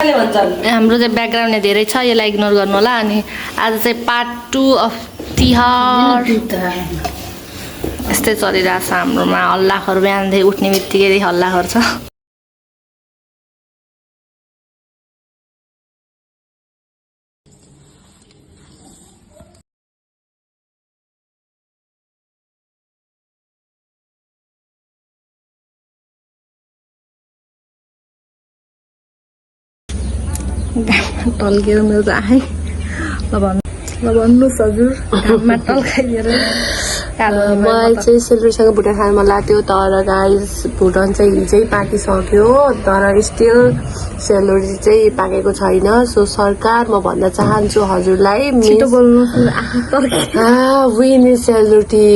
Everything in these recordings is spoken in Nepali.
हाम्रो चाहिँ ब्याकग्राउन्ड धेरै छ, यसलाई इग्नोर गर्नु होला। अनि आज चाहिँ पार्ट 2 अफ तिहार यस्तै चलिरहेछ हाम्रोमा। हल्लाखोर बिहानदेखि उठ्ने बित्तिकै हल्लाखोर छ। टल्केर मेरो त आए ल भन्नुहोस् हजुर, घाममा टल्काइदिएर। मलाई चाहिँ सेलरोटीसँग भुटान खानु मन लाग्थ्यो, तर गाइस भुटान चाहिँ हिजै पाकिसक्यो, तर स्टिल सेलरोटी चाहिँ पाकेको छैन। सो सरकार, म भन्न चाहन्छु हजुरलाई, छिटो बोल्नुहोस्, विनी सेलरोटी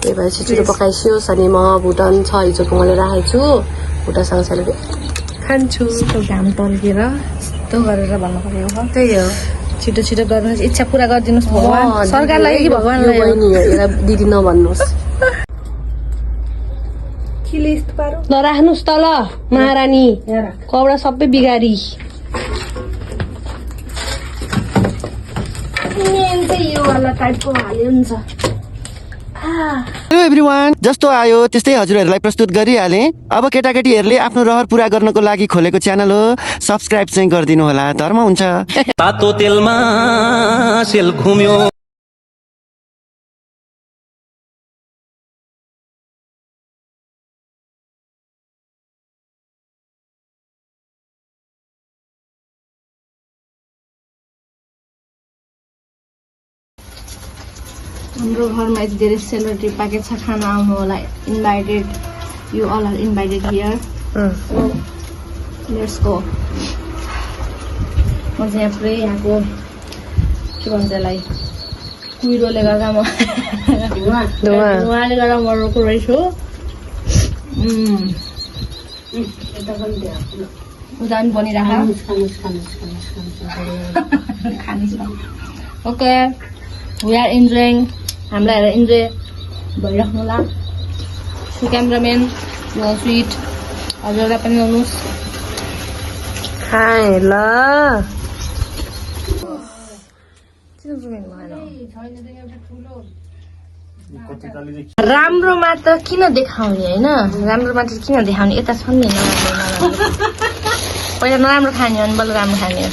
त्यही भएर छिटो पकाइसियोस्। अनि म भुटान छ हिजोको मैले राखेको छु, भुटानसँग सेलरोटी खान्छु। घाम टल्केर यस्तो गरेर भन्नु पर्यो। त्यही हो, छिटो छिटो गर्नुहोस्, इच्छा पुरा गरिदिनुहोस् भगवान्। सरकारलाई कि भगवान्लाई? दिदी नभन्नुहोस्। नराख्नुहोस् तल महारानी, कपडा सबै बिगारी। यो वाला टाइपको हाल्यो हुन्छ। हेलो एभ्रिवान, जस्तो आयो त्यस्तै हजुरहरूलाई प्रस्तुत गरिहालेँ। अब केटाकेटीहरूले आफ्नो रहर पुरा गर्नको लागि खोलेको च्यानल हो, सब्सक्राइब चाहिँ गरिदिनु होला, धर्म हुन्छ। तातो तेलमा सेल घुम्यो। हाम्रो घरमा यति धेरै सेलरोटी प्याकेट छ, खाना आउनु होला। Invited, you all are invited here. Let's go. म चाहिँ यहाँ पुरै यहाँको के भन्छ यसलाई, कुहिरोले गर्दा म धुवाले गर्दा मरेको रहेछु। उता पनि बनिराख। Okay, we are enjoying. हामीलाई हेरेर इन्जोय भइराख्नु होला। सो क्यामराम्यान स्विट हजुरलाई पनि ल्याउनुहोस्। खाए ल। राम्रोमा त किन देखाउने होइन, राम्रोमा त किन देखाउने, यता छ नि नराम्रो। पहिला नराम्रो खाने हो अनि बल्ल राम्रो खाने हो।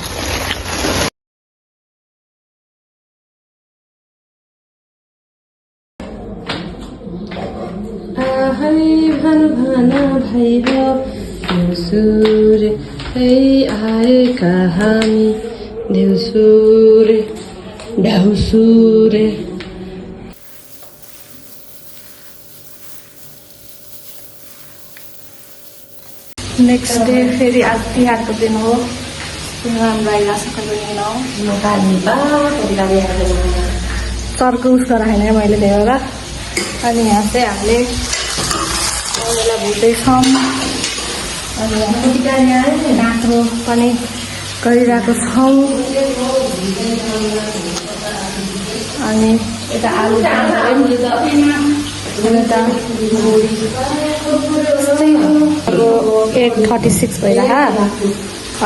देउसुरे आएका हामी, देउसुरे ढाउसुरे। नेक्स्ट डे फेरि आज तिहारको दिन हो। राम्रो आइरहेको छ चर्को उस राखेन मैले ल्याएर। अनि यहाँ चाहिँ हामीले भुट्दैछौँ। अनि काँक्रो पनि गरिरहेको छौँ। अनि यता आलु यता 8:36 भइरहेको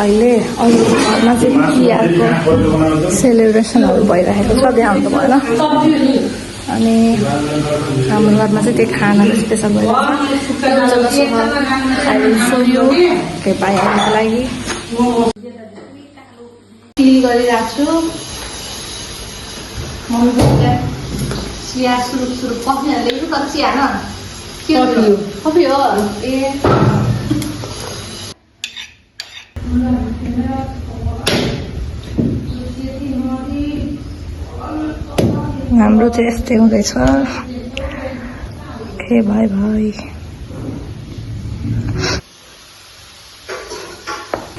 अहिले। अरू घरमा चाहिँ तिहारको सेलिब्रेसनहरू भइरहेको छ, बिहान त भएन। अनि हाम्रो घरमा चाहिँ त्यही खानाको स्पेसल भइरहेको छ। पाइहाल्नुको लागि चिली गरिरहेको छु। चिया सुरु कफीहरूले तर चिया न कफी हो। ए हाम्रो चाहिँ यस्तै हुँदैछ। ओके भाइ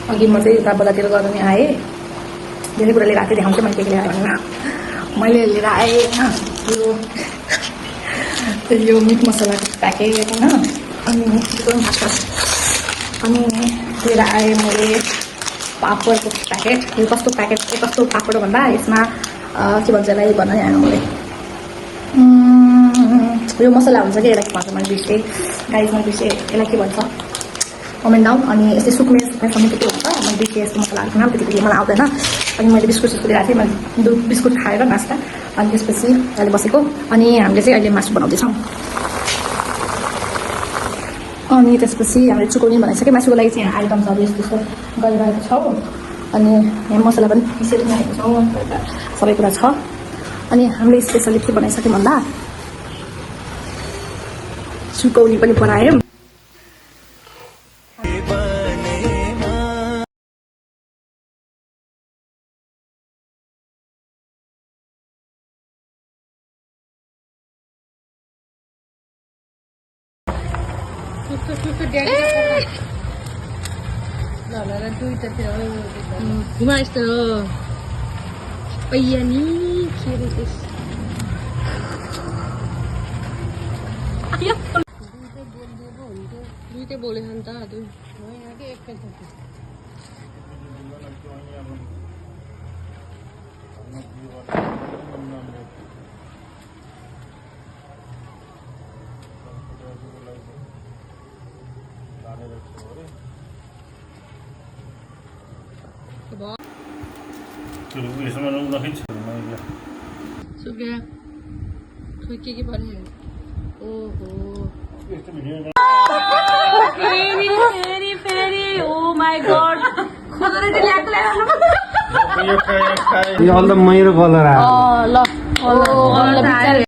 अघि म चाहिँ बजारतिर गर्नु नि आएँ। धेरै कुरा लिएर आएको थिएँ, देखाउँछु मैले के ल्याएर भनेर। मैले लिएर आएँ यो मिट मसलाको प्याकेट होइन। अनि लिएर आएँ मैले पापडको प्याकेट। यो कस्तो प्याकेट, कस्तो पापड भन्दा यसमा के भन्छ यसलाई भन्न नि आएन मैले। यो मसला हुन्छ कि यसलाई के भन्छ मैले बिर्सेँ गाइस, मैले बिर्सेँ यसलाई के भन्छ, कमेन्ट डाउन। अनि यस्तै सुक्ने समेत के हुन्छ बिके यस्तो मसलाहरूको नाम त्यति मलाई आउँदैन अनि मैले बिस्कुट लिएको थिएँ मैले बिस्कुट खाएर नास्ता अनि त्यसपछि अहिले बसेको अनि हामीले चाहिँ अहिले मासु बनाउँदैछौँ अनि त्यसपछि हामीले चुकौनी बनाइसक्यो मासुको लागि चाहिँ यहाँ आइटम्सहरू यस्तो यस्तो गरिरहेको छौँ अनि यहाँ मसला पनि पिसिरहेको छौँ सबै कुरा छ अनि हामीले स्पेसली के बनाइसक्यौँ भन्दा चुकौनी पनि बनायौँ घुमा यस्तो पैयानी खेरो त्यस दुइटै बोलेछ नि त सुक्या खोइ के पर्ने ओहो फेरि ओ माई गॉड यो अन्त मेरो कलर आयो ल